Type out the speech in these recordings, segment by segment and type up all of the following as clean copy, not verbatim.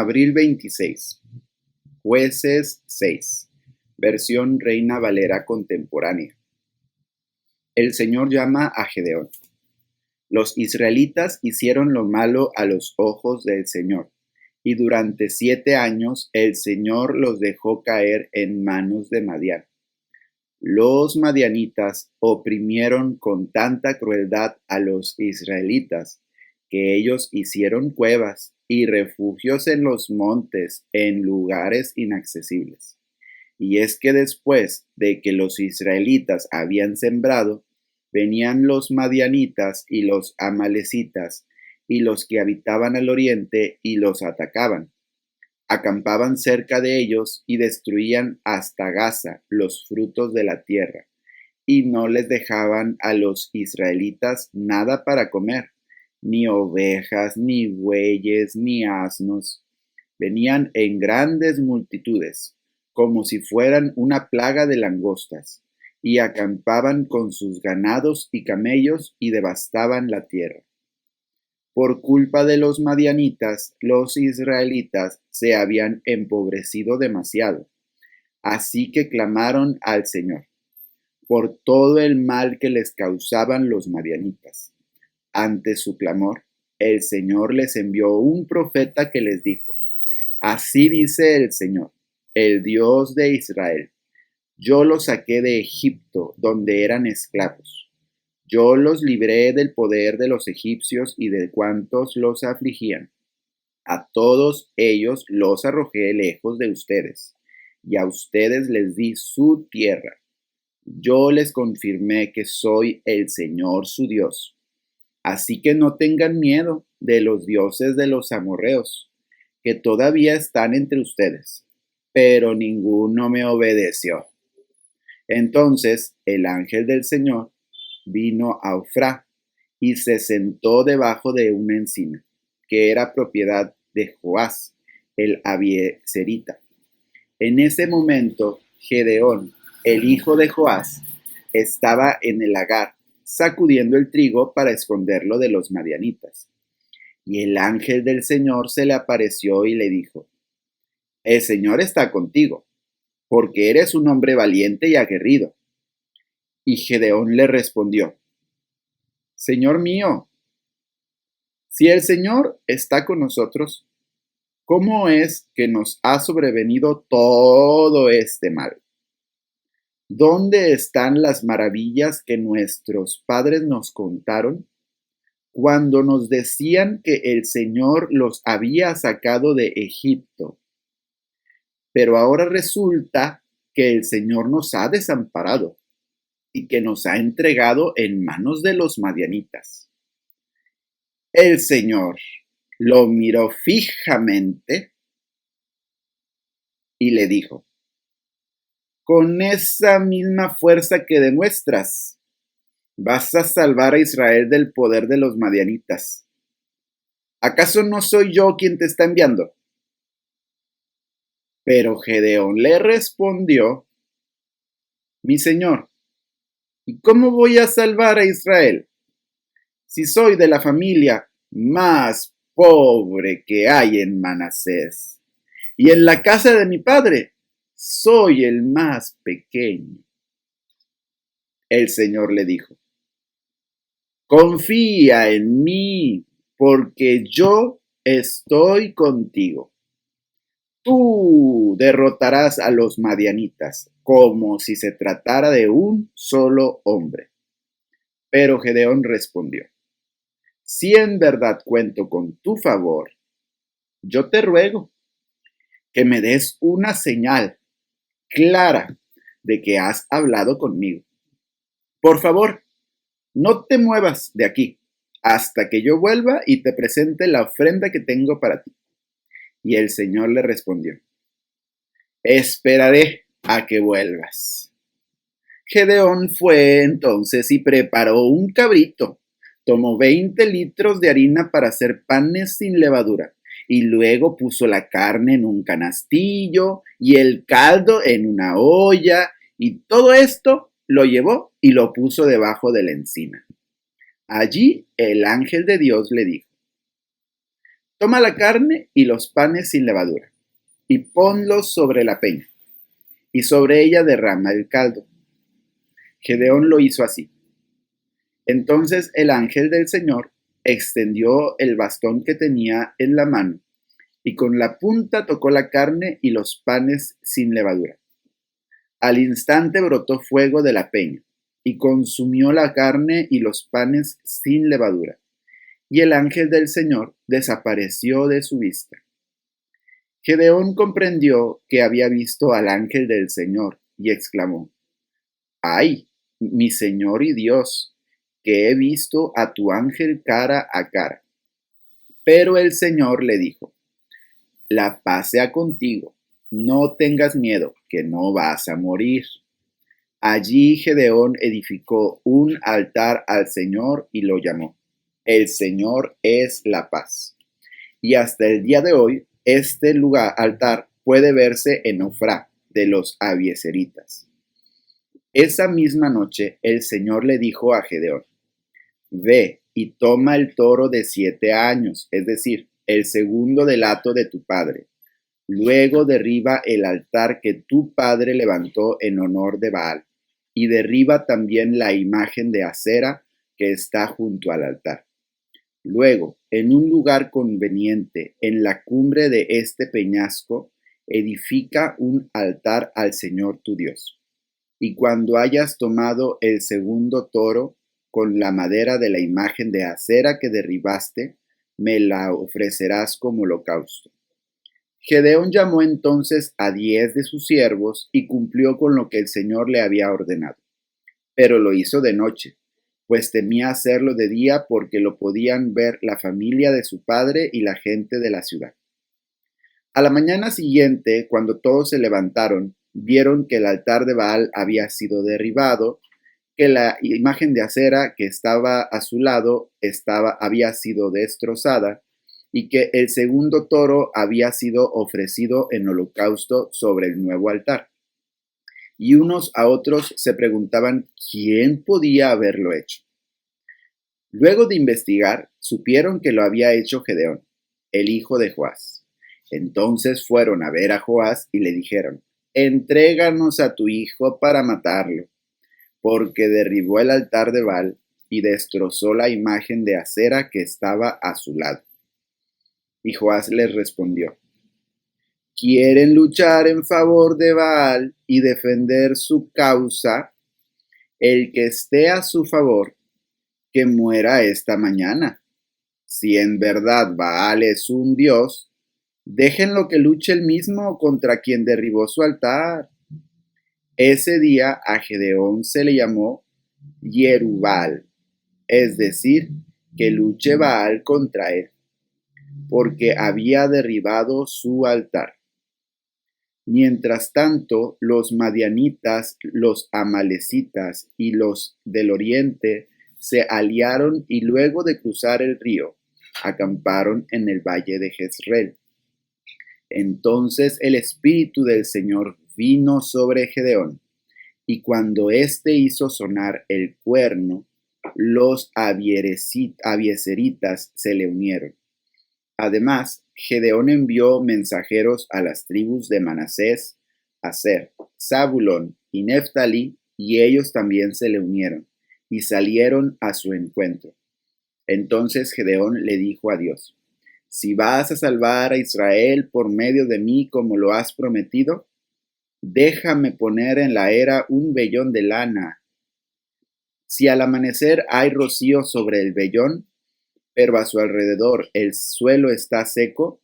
Abril 26. Jueces 6. Versión Reina Valera contemporánea. El Señor llama a Gedeón. Los israelitas hicieron lo malo a los ojos del Señor, y durante 7 años el Señor los dejó caer en manos de Madián. Los madianitas oprimieron con tanta crueldad a los israelitas que ellos hicieron cuevas y refugios en los montes, en lugares inaccesibles. Y es que después de que los israelitas habían sembrado, venían los madianitas y los amalecitas y los que habitaban al oriente y los atacaban. Acampaban cerca de ellos y destruían hasta Gaza los frutos de la tierra, y no les dejaban a los israelitas nada para comer, ni ovejas, ni bueyes, ni asnos. Venían en grandes multitudes, como si fueran una plaga de langostas, y acampaban con sus ganados y camellos y devastaban la tierra. Por culpa de los madianitas, los israelitas se habían empobrecido demasiado, así que clamaron al Señor por todo el mal que les causaban los madianitas. Ante su clamor, el Señor les envió un profeta que les dijo: Así dice el Señor, el Dios de Israel: Yo los saqué de Egipto, donde eran esclavos. Yo los libré del poder de los egipcios y de cuantos los afligían. A todos ellos los arrojé lejos de ustedes, y a ustedes les di su tierra. Yo les confirmé que soy el Señor su Dios. Así que no tengan miedo de los dioses de los amorreos, que todavía están entre ustedes, pero ninguno me obedeció. Entonces el ángel del Señor vino a Ofrá y se sentó debajo de una encina, que era propiedad de Joás, el abiezerita. En ese momento, Gedeón, el hijo de Joás, estaba en el lagar, sacudiendo el trigo para esconderlo de los madianitas. Y el ángel del Señor se le apareció y le dijo: El Señor está contigo, porque eres un hombre valiente y aguerrido. Y Gedeón le respondió: Señor mío, si el Señor está con nosotros, ¿cómo es que nos ha sobrevenido todo este mal? ¿Dónde están las maravillas que nuestros padres nos contaron cuando nos decían que el Señor los había sacado de Egipto? Pero ahora resulta que el Señor nos ha desamparado y que nos ha entregado en manos de los madianitas. El Señor lo miró fijamente y le dijo: Con esa misma fuerza que demuestras, vas a salvar a Israel del poder de los madianitas. ¿Acaso no soy yo quien te está enviando? Pero Gedeón le respondió: Mi señor, ¿y cómo voy a salvar a Israel si soy de la familia más pobre que hay en Manasés? Y en la casa de mi padre soy el más pequeño. El Señor le dijo: Confía en mí, porque yo estoy contigo. Tú derrotarás a los madianitas como si se tratara de un solo hombre. Pero Gedeón respondió: Si en verdad cuento con tu favor, yo te ruego que me des una señal clara de que has hablado conmigo. Por favor, no te muevas de aquí hasta que yo vuelva y te presente la ofrenda que tengo para ti. Y el Señor le respondió: Esperaré a que vuelvas. Gedeón fue entonces y preparó un cabrito. Tomó 20 litros de harina para hacer panes sin levadura, y luego puso la carne en un canastillo y el caldo en una olla, y todo esto lo llevó y lo puso debajo de la encina. Allí el ángel de Dios le dijo: Toma la carne y los panes sin levadura, y ponlos sobre la peña, y sobre ella derrama el caldo. Gedeón lo hizo así. Entonces el ángel del Señor extendió el bastón que tenía en la mano, y con la punta tocó la carne y los panes sin levadura. Al instante brotó fuego de la peña, y consumió la carne y los panes sin levadura, y el ángel del Señor desapareció de su vista. Gedeón comprendió que había visto al ángel del Señor, y exclamó: ¡Ay, mi Señor y Dios, que he visto a tu ángel cara a cara! Pero el Señor le dijo: La paz sea contigo, no tengas miedo, que no vas a morir. Allí Gedeón edificó un altar al Señor y lo llamó: El Señor es la paz. Y hasta el día de hoy, este altar puede verse en Ofrá de los abiezeritas. Esa misma noche el Señor le dijo a Gedeón: Ve y toma el toro de 7 años, es decir, el segundo del hato de tu padre. Luego derriba el altar que tu padre levantó en honor de Baal, y derriba también la imagen de Acera que está junto al altar. Luego, en un lugar conveniente, en la cumbre de este peñasco, edifica un altar al Señor tu Dios. Y cuando hayas tomado el segundo toro, con la madera de la imagen de Acera que derribaste, me la ofrecerás como holocausto. Gedeón llamó entonces a 10 de sus siervos y cumplió con lo que el Señor le había ordenado. Pero lo hizo de noche, pues temía hacerlo de día porque lo podían ver la familia de su padre y la gente de la ciudad. A la mañana siguiente, cuando todos se levantaron, vieron que el altar de Baal había sido derribado, que la imagen de Acera que estaba a su lado había sido destrozada, y que el segundo toro había sido ofrecido en holocausto sobre el nuevo altar. Y unos a otros se preguntaban quién podía haberlo hecho. Luego de investigar, supieron que lo había hecho Gedeón, el hijo de Joás. Entonces fueron a ver a Joás y le dijeron: Entréganos a tu hijo para matarlo, porque derribó el altar de Baal y destrozó la imagen de Acera que estaba a su lado. Y Joás les respondió: ¿Quieren luchar en favor de Baal y defender su causa? El que esté a su favor, que muera esta mañana. Si en verdad Baal es un dios, déjenlo que luche él mismo contra quien derribó su altar. Ese día a Gedeón se le llamó Yerubal, es decir, que luche Baal contra él, porque había derribado su altar. Mientras tanto, los madianitas, los amalecitas y los del oriente se aliaron y luego de cruzar el río, acamparon en el valle de Jezreel. Entonces el Espíritu del Señor vino sobre Gedeón, y cuando éste hizo sonar el cuerno, los abiezeritas se le unieron. Además, Gedeón envió mensajeros a las tribus de Manasés, Aser, Zabulón y Neftalí, y ellos también se le unieron, y salieron a su encuentro. Entonces Gedeón le dijo a Dios: Si vas a salvar a Israel por medio de mí como lo has prometido, déjame poner en la era un vellón de lana. Si al amanecer hay rocío sobre el vellón, pero a su alrededor el suelo está seco,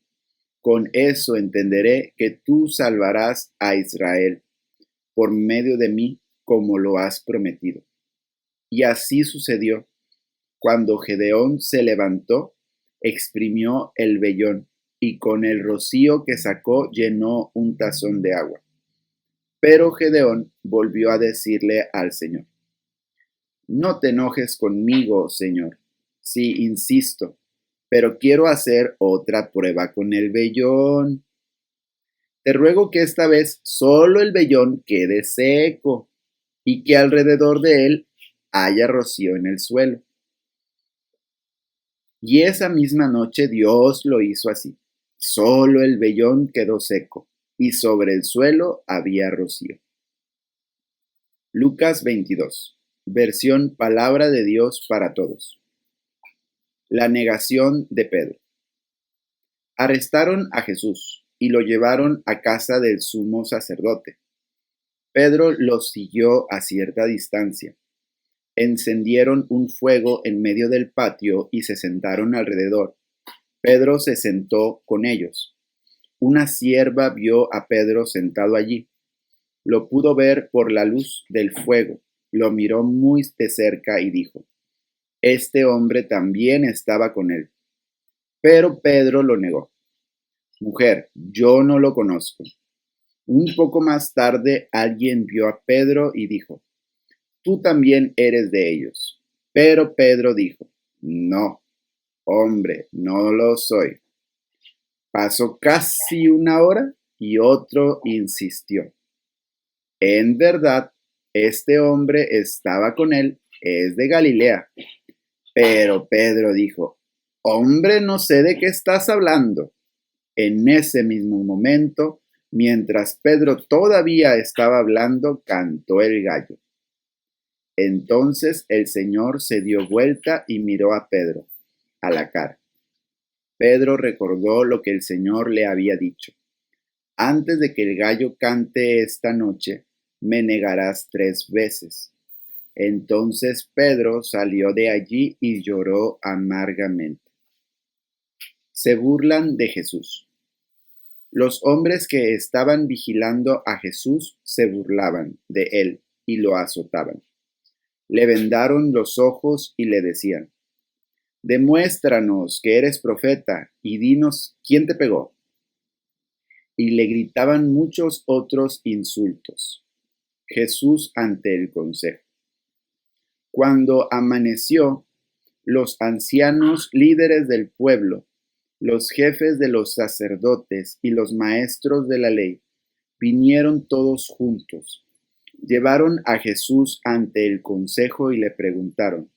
con eso entenderé que tú salvarás a Israel por medio de mí como lo has prometido. Y así sucedió. Cuando Gedeón se levantó, exprimió el vellón y con el rocío que sacó llenó un tazón de agua. Pero Gedeón volvió a decirle al Señor: No te enojes conmigo, Señor. Sí, insisto, pero quiero hacer otra prueba con el vellón. Te ruego que esta vez solo el vellón quede seco y que alrededor de él haya rocío en el suelo. Y esa misma noche Dios lo hizo así. Solo el vellón quedó seco, y sobre el suelo había rocío. Lucas 22, versión Palabra de Dios para Todos. La negación de Pedro. Arrestaron a Jesús y lo llevaron a casa del sumo sacerdote. Pedro los siguió a cierta distancia. Encendieron un fuego en medio del patio y se sentaron alrededor. Pedro se sentó con ellos. Una sierva vio a Pedro sentado allí. Lo pudo ver por la luz del fuego. Lo miró muy de cerca y dijo: Este hombre también estaba con él. Pero Pedro lo negó. Mujer, yo no lo conozco. Un poco más tarde alguien vio a Pedro y dijo: Tú también eres de ellos. Pero Pedro dijo: No, hombre, no lo soy. Pasó casi una hora y otro insistió: En verdad, este hombre estaba con él, es de Galilea. Pero Pedro dijo: Hombre, no sé de qué estás hablando. En ese mismo momento, mientras Pedro todavía estaba hablando, cantó el gallo. Entonces el Señor se dio vuelta y miró a Pedro a la cara. Pedro recordó lo que el Señor le había dicho: Antes de que el gallo cante esta noche, me negarás 3 veces. Entonces Pedro salió de allí y lloró amargamente. Se burlan de Jesús. Los hombres que estaban vigilando a Jesús se burlaban de él y lo azotaban. Le vendaron los ojos y le decían: Demuéstranos que eres profeta y dinos quién te pegó. Y le gritaban muchos otros insultos. Jesús ante el consejo. Cuando amaneció, los ancianos líderes del pueblo, los jefes de los sacerdotes y los maestros de la ley vinieron todos juntos. Llevaron a Jesús ante el consejo y le preguntaron: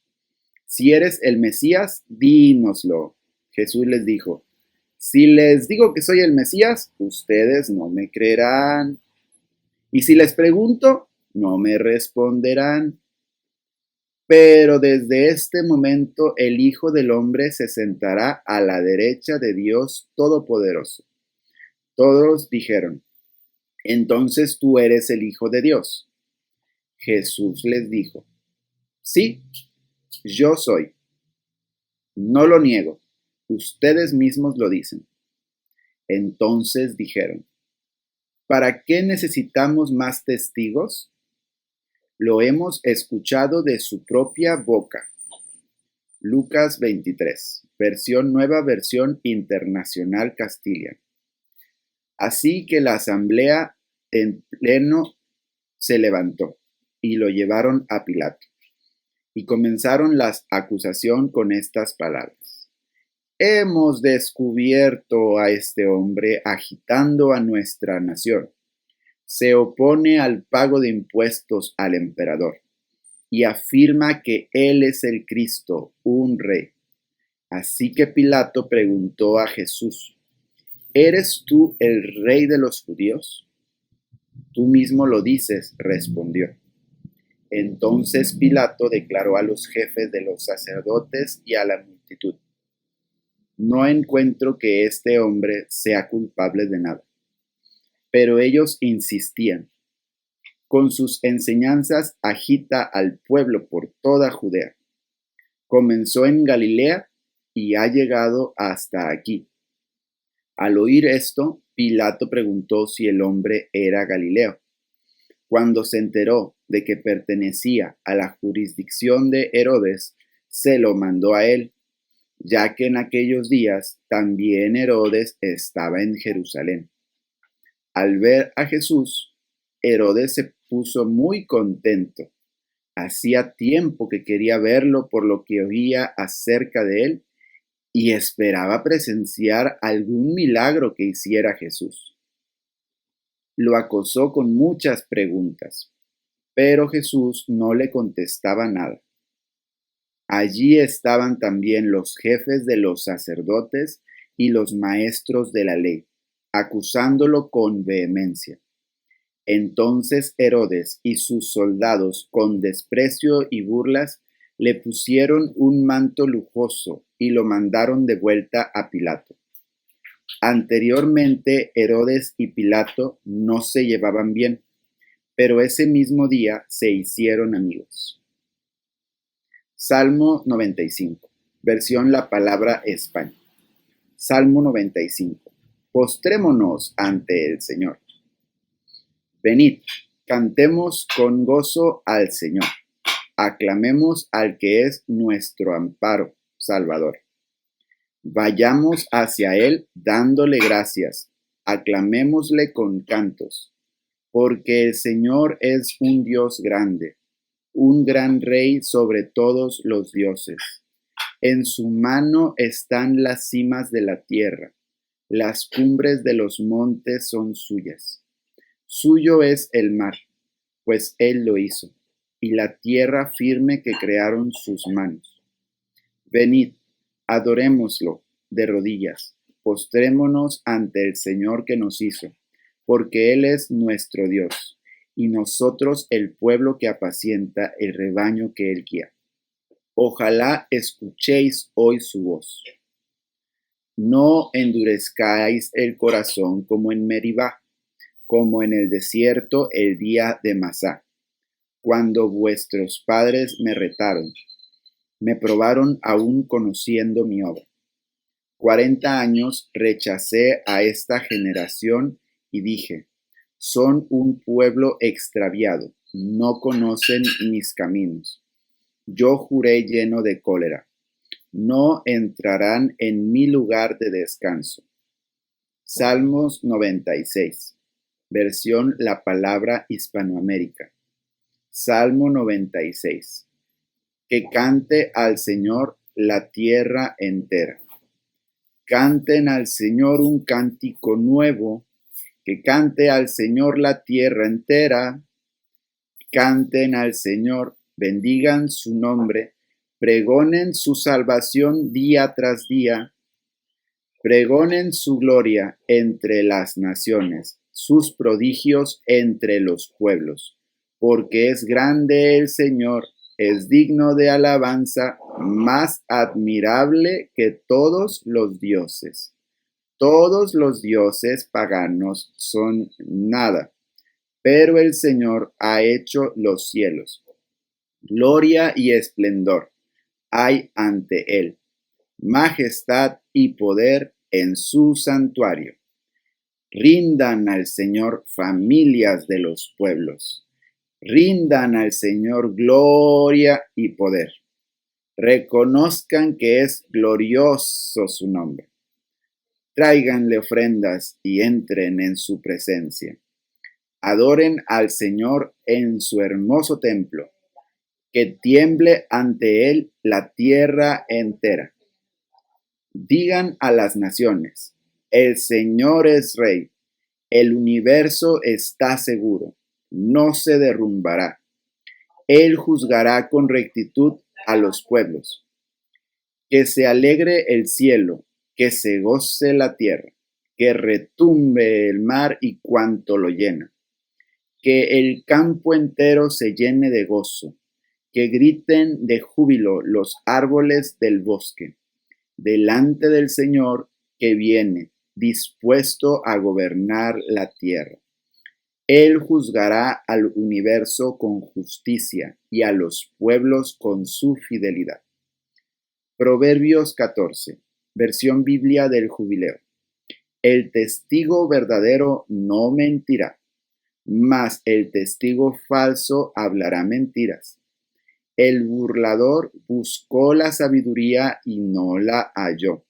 Si eres el Mesías, dínoslo. Jesús les dijo: Si les digo que soy el Mesías, ustedes no me creerán. Y si les pregunto, no me responderán. Pero desde este momento el Hijo del Hombre se sentará a la derecha de Dios Todopoderoso. Todos dijeron: Entonces tú eres el Hijo de Dios. Jesús les dijo: Sí, yo soy. No lo niego. Ustedes mismos lo dicen. Entonces dijeron: ¿Para qué necesitamos más testigos? Lo hemos escuchado de su propia boca. Lucas 23, nueva versión internacional Castilla. Así que la asamblea en pleno se levantó y lo llevaron a Pilato. Y comenzaron la acusación con estas palabras: Hemos descubierto a este hombre agitando a nuestra nación. Se opone al pago de impuestos al emperador y afirma que él es el Cristo, un rey. Así que Pilato preguntó a Jesús: ¿Eres tú el rey de los judíos? Tú mismo lo dices, respondió. Entonces Pilato declaró a los jefes de los sacerdotes y a la multitud: No encuentro que este hombre sea culpable de nada. Pero ellos insistían. Con sus enseñanzas agita al pueblo por toda Judea. Comenzó en Galilea y ha llegado hasta aquí. Al oír esto, Pilato preguntó si el hombre era Galileo. Cuando se enteró de que pertenecía a la jurisdicción de Herodes, se lo mandó a él, ya que en aquellos días también Herodes estaba en Jerusalén. Al ver a Jesús, Herodes se puso muy contento. Hacía tiempo que quería verlo por lo que oía acerca de él y esperaba presenciar algún milagro que hiciera Jesús. Lo acosó con muchas preguntas, pero Jesús no le contestaba nada. Allí estaban también los jefes de los sacerdotes y los maestros de la ley, acusándolo con vehemencia. Entonces Herodes y sus soldados, con desprecio y burlas, le pusieron un manto lujoso y lo mandaron de vuelta a Pilato. Anteriormente Herodes y Pilato no se llevaban bien, pero ese mismo día se hicieron amigos. Salmo 95, versión La Palabra España. Salmo 95. Postrémonos ante el Señor. Venid, cantemos con gozo al Señor. Aclamemos al que es nuestro amparo, Salvador. Vayamos hacia Él dándole gracias. Aclamémosle con cantos, porque el Señor es un Dios grande, un gran Rey sobre todos los dioses. En su mano están las cimas de la tierra, las cumbres de los montes son suyas. Suyo es el mar, pues Él lo hizo, y la tierra firme que crearon sus manos. Venid, adorémoslo de rodillas, postrémonos ante el Señor que nos hizo, porque Él es nuestro Dios, y nosotros el pueblo que apacienta el rebaño que Él guía. Ojalá escuchéis hoy su voz. No endurezcáis el corazón como en Meribá, como en el desierto el día de Masá, cuando vuestros padres me retaron, me probaron aún conociendo mi obra. 40 años rechacé a esta generación y dije, son un pueblo extraviado, no conocen mis caminos. Yo juré lleno de cólera, no entrarán en mi lugar de descanso. Salmos 96, versión La Palabra Hispanoamérica. Salmo 96. Que cante al Señor la tierra entera. Canten al Señor un cántico nuevo, que cante al Señor la tierra entera. Canten al Señor, bendigan su nombre, pregonen su salvación día tras día, pregonen su gloria entre las naciones, sus prodigios entre los pueblos, porque es grande el Señor, es digno de alabanza, más admirable que todos los dioses. Todos los dioses paganos son nada, pero el Señor ha hecho los cielos. Gloria y esplendor hay ante Él, majestad y poder en su santuario. Rindan al Señor familias de los pueblos. Rindan al Señor gloria y poder. Reconozcan que es glorioso su nombre. Tráiganle ofrendas y entren en su presencia. Adoren al Señor en su hermoso templo. Que tiemble ante Él la tierra entera. Digan a las naciones, el Señor es Rey, el universo está seguro, no se derrumbará. Él juzgará con rectitud a los pueblos. Que se alegre el cielo, que se goce la tierra, que retumbe el mar y cuanto lo llena. Que el campo entero se llene de gozo, que griten de júbilo los árboles del bosque, delante del Señor que viene, dispuesto a gobernar la tierra. Él juzgará al universo con justicia y a los pueblos con su fidelidad. Proverbios 14, versión Biblia del Jubileo. El testigo verdadero no mentirá, mas el testigo falso hablará mentiras. El burlador buscó la sabiduría y no la halló,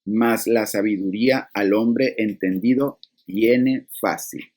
mas la sabiduría al hombre entendido viene fácil.